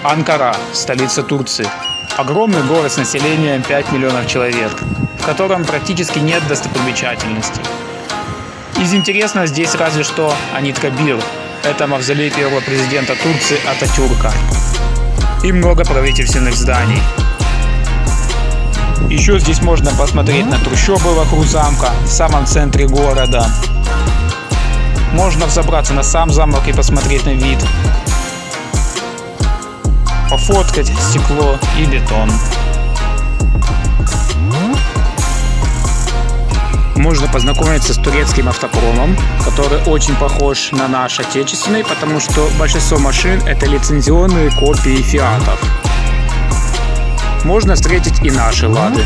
Анкара – столица Турции. Огромный город с населением 5 миллионов человек, в котором практически нет достопримечательностей. Из интересного здесь разве что Аниткабир – это мавзолей первого президента Турции Ататюрка. И много правительственных зданий. Еще здесь можно посмотреть на трущобы вокруг замка в самом центре города. Можно взобраться на сам замок и посмотреть на вид. Пофоткать стекло и бетон. Можно познакомиться с турецким автопромом, который очень похож на наш отечественный, потому что большинство машин это лицензионные копии фиатов. Можно встретить и наши лады.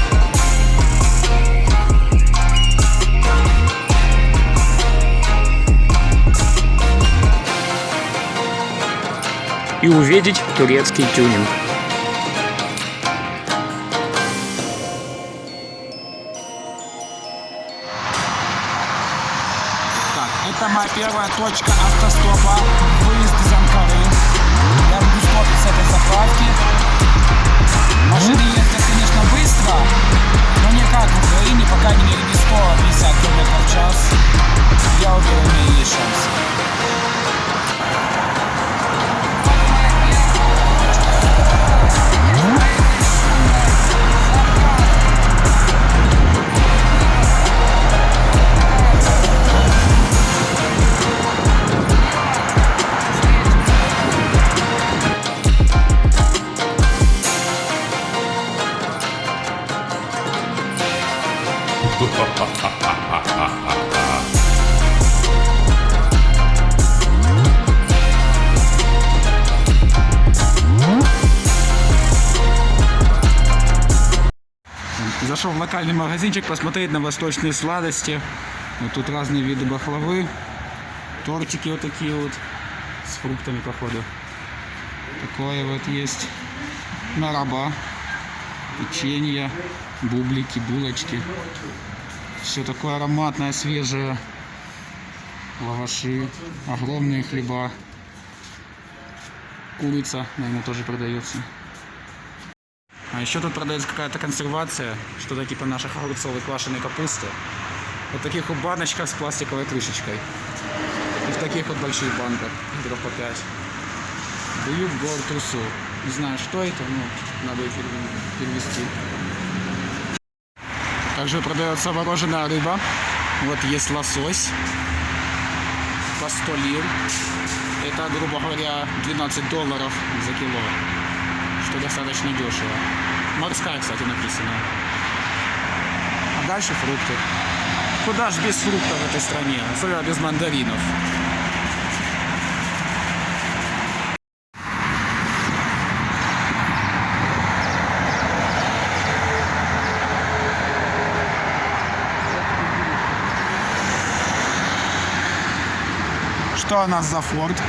И увидеть турецкий тюнинг. Так, это моя первая точка автостопа. Выезд из Анкары. Я буду стопить с этой заправки. Машины ездят, конечно, быстро, но не как в Украине, по крайней мере, не 150 км в час. Я уверен, у меня есть шансы. Зашел в локальный магазинчик посмотреть на восточные сладости. Вот тут разные виды бахлавы, тортики вот такие вот с фруктами, походу. Такое вот есть. Нараба, печенье, бублики, булочки. Все такое ароматное, свежее. Лаваши, огромные хлеба. Курица, наверное, тоже продается. А еще тут продается какая-то консервация, что-то типа наших огурцов и квашеной капусты. Вот в таких вот баночках с пластиковой крышечкой. И в таких вот больших банках, литров по 5. Дают гор трусу. Не знаю, что это, но надо их перевести. Также продается мороженая рыба. Вот есть лосось по 100 лир. Это, грубо говоря, $12 за кило. Что достаточно дешево. Морская, кстати, написано. А дальше фрукты. Куда ж без фруктов в этой стране? Особенно без мандаринов. Что у нас за Ford?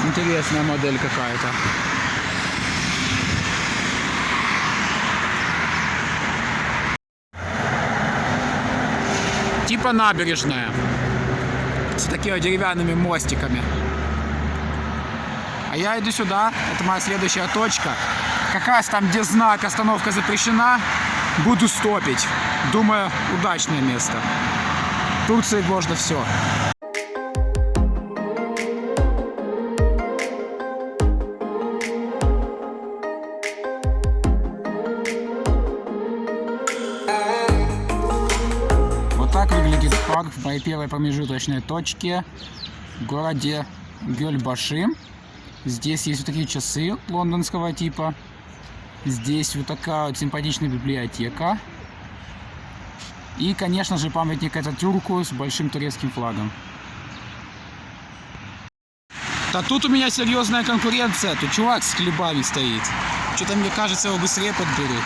Интересная модель какая-то. Типа набережная. С такими деревянными мостиками. А я иду сюда. Это моя следующая точка. Как раз там, где знак «Остановка запрещена», буду стопить. Думаю, удачное место. В Турции можно все. Так выглядит парк в моей первой промежуточной точке в городе Гёльбаши. Здесь есть вот такие часы лондонского типа. Здесь вот такая вот симпатичная библиотека. И, конечно же, памятник Ататюрку с большим турецким флагом. Да тут у меня серьезная конкуренция. Тут чувак с хлебами стоит. Что-то мне кажется, его быстрее подберут.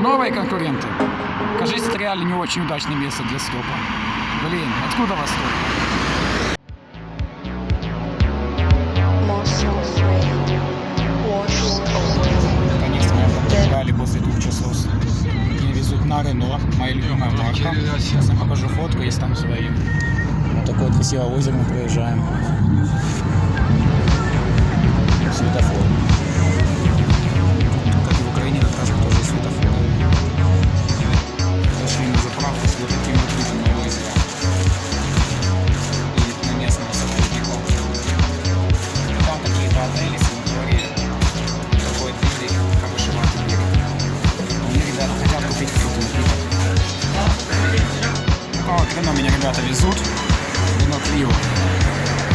Новые конкуренты. Кажется, это реально не очень удачное место для стопа. Блин, откуда вас столько? Наконец-то мы подождали после 2 часов. Меня везут на Рено, моя любимая марка. Сейчас я покажу фотку, есть там свои. Вот такое красивое озеро мы проезжаем. Светофор. Как и в Украине, на трассах тоже есть светофор. Зашли на заправку с вот таким вот видом на озеро. Едет на местного сотрудников. Там какие-то отели, санатории. Такой берег, как бы широкий берег. Мне ребята хотят купить какой-то напиток. Ну вот, Рено меня ребята везут. Рено Клио.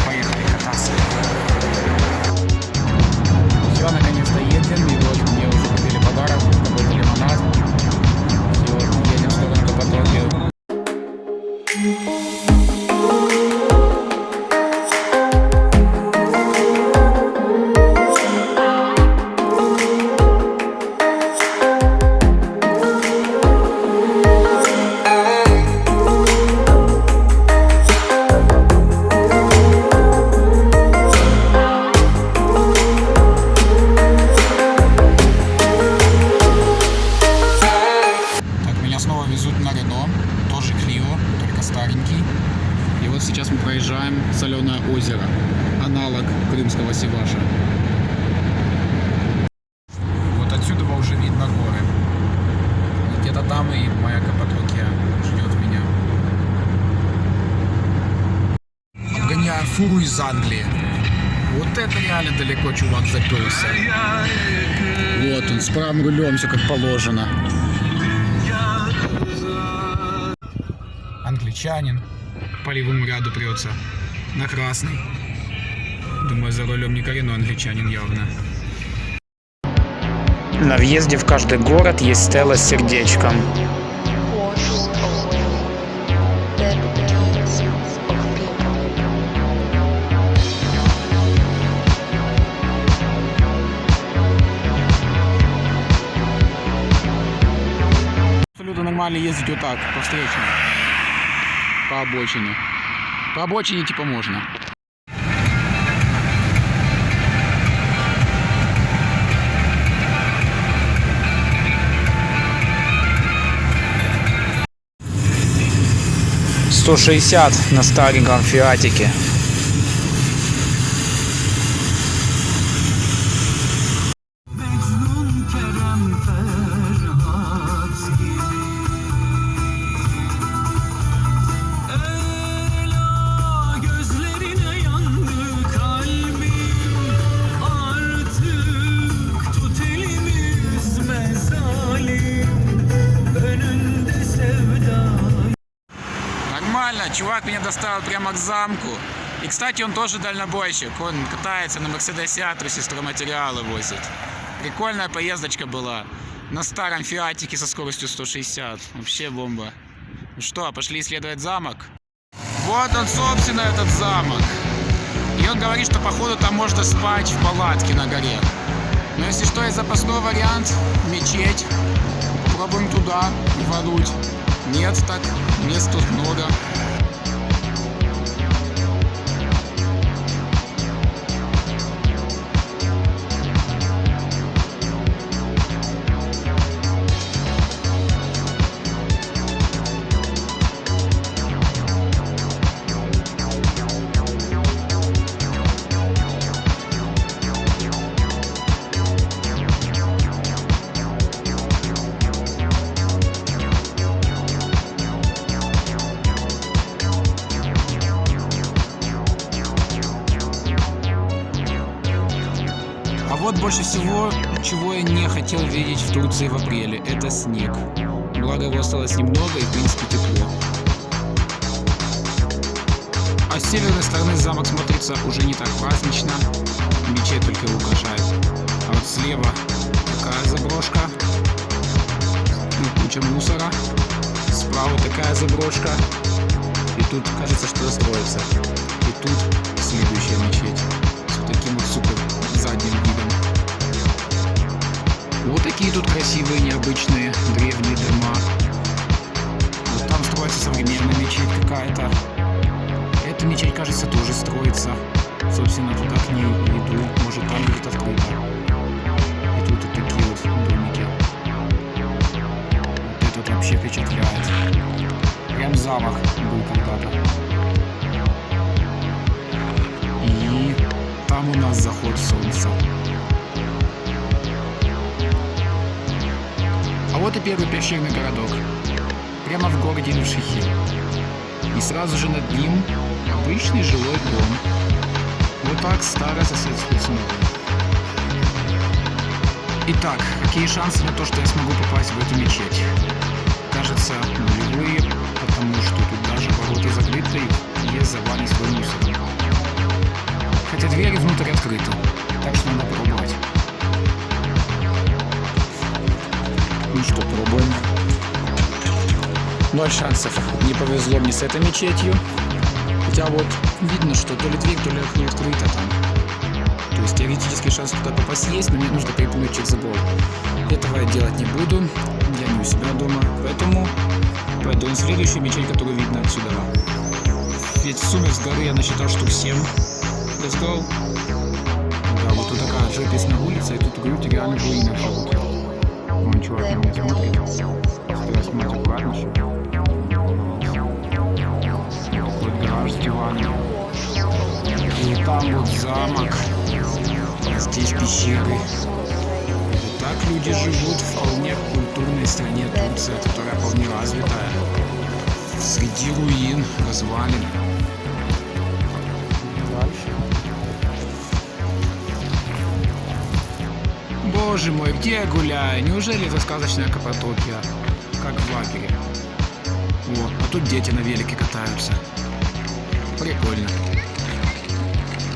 Поехали кататься. Все, наконец-то едем, и вот мне уже купили подарок, какой-то лимонад. И вот мы едем в сторону Каппадокии. И вот сейчас мы проезжаем Соленое озеро, аналог крымского Севаша. Вот отсюда уже видно горы. Где-то там и моя Каппадокия ждет меня. Обгоняю фуру из Англии. Вот это реально далеко чувак заперся. Вот он, с правым рулем, все как положено. Англичанин. По левому ряду прется на красный. Думаю, за рулем не коренной англичанин явно. На въезде в каждый город есть стела с сердечком. Абсолютно нормально ездить вот так, по встречной. По обочине. По обочине типа можно. «160» на стареньком Фиатике. Чувак меня доставил прямо к замку. И, кстати, он тоже дальнобойщик. Он катается на Мерседесе Атрусе, стройматериалы возит. Прикольная поездочка была. На старом Фиатике со скоростью 160. Вообще бомба. Ну что, пошли исследовать замок? Вот он, собственно, этот замок. И он говорит, что, походу, там можно спать в палатке на горе. Но если что, есть запасной вариант. Мечеть. Попробуем туда рвануть. Нет, так, мест тут много. больше всего, чего я не хотел видеть в Турции в апреле, это снег. Благо его осталось немного и в принципе тепло. А с северной стороны замок смотрится уже не так празднично. Мечеть только его украшает. А вот слева такая заброшка. Куча мусора. Справа такая заброшка. И тут кажется, что строится. И тут следующая мечеть. С вот таким вот супер задним видом. Вот такие тут красивые, необычные, древние дома. Вот там строится современная мечеть какая-то. Эта мечеть, кажется, тоже строится. Собственно, туда к ней иду. Может, там будет открыто. И тут вот такие вот домики. Вот этот вообще впечатляет. Прям замок был когда-то. И там у нас заход солнца. А вот и первый пещерный городок. Прямо в городе Нуршихир. И сразу же над ним обычный жилой дом. Вот так старо соседствует с новым. Итак, какие шансы на то, что я смогу попасть в эту мечеть? Кажется, нулевые, потому что тут даже ворота закрыты и въезд завален свой мусором. Хотя двери внутрь открыты, так что надо пробовать. Ну что, пробуем. 0 шансов. Не повезло мне с этой мечетью. Хотя вот видно, что то ли дверь, то ли окно открыто там. То есть теоретический шанс туда попасть есть, но мне нужно перепрыгнуть через забор. Этого я делать не буду. Я не у себя дома. Поэтому пойду на следующую мечеть, которую видно отсюда. Ведь сумерек с горы я насчитал штук 7. Let's go. Да, вот тут такая живописная улица, и тут люди реально в руинах живут. Вон чувак на меня смотрит. Стараюсь снимать аккуратно еще. Такой гараж с диваном. И там вот замок. А здесь пещеры. Вот так люди живут в вполне культурной стране Турция, которая вполне развитая. Среди руин, развалин. Дальше. Боже мой, где я гуляю? Неужели это сказочная Каппадокия? Как в лагере. О, а тут дети на велике катаются. Прикольно.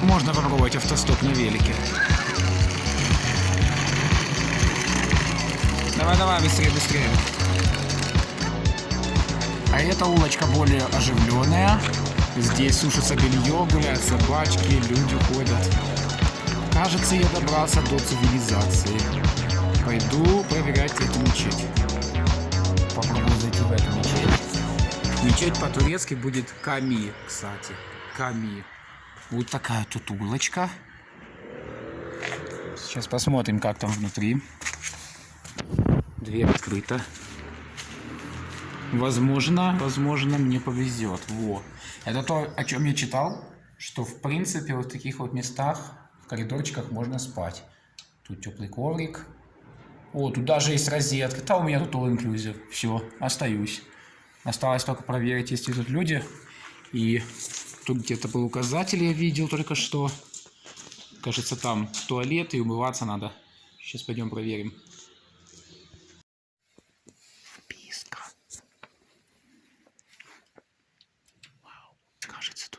Можно попробовать автостоп на велике. Давай, быстрее, быстрее. А эта улочка более оживленная. Здесь сушится белье, гуляют собачки, люди ходят. Кажется, я добрался до цивилизации. Пойду проверять эту мечеть. Попробую зайти в эту мечеть. Мечеть по-турецки будет Ками, кстати. Ками. Вот такая тут улочка. Сейчас посмотрим, как там внутри. Дверь открыта. Возможно, мне повезет. Во. Это то, о чем я читал, что в принципе вот в таких вот местах, в коридорчиках можно спать. Тут теплый коврик. О, тут даже есть розетка. Там у меня тут all inclusive. Все, остаюсь. Осталось только проверить, есть ли тут люди. И тут где-то был указатель, я видел только что. Кажется, там туалет и умываться надо. Сейчас пойдем проверим. Вписка. Вау, кажется, тут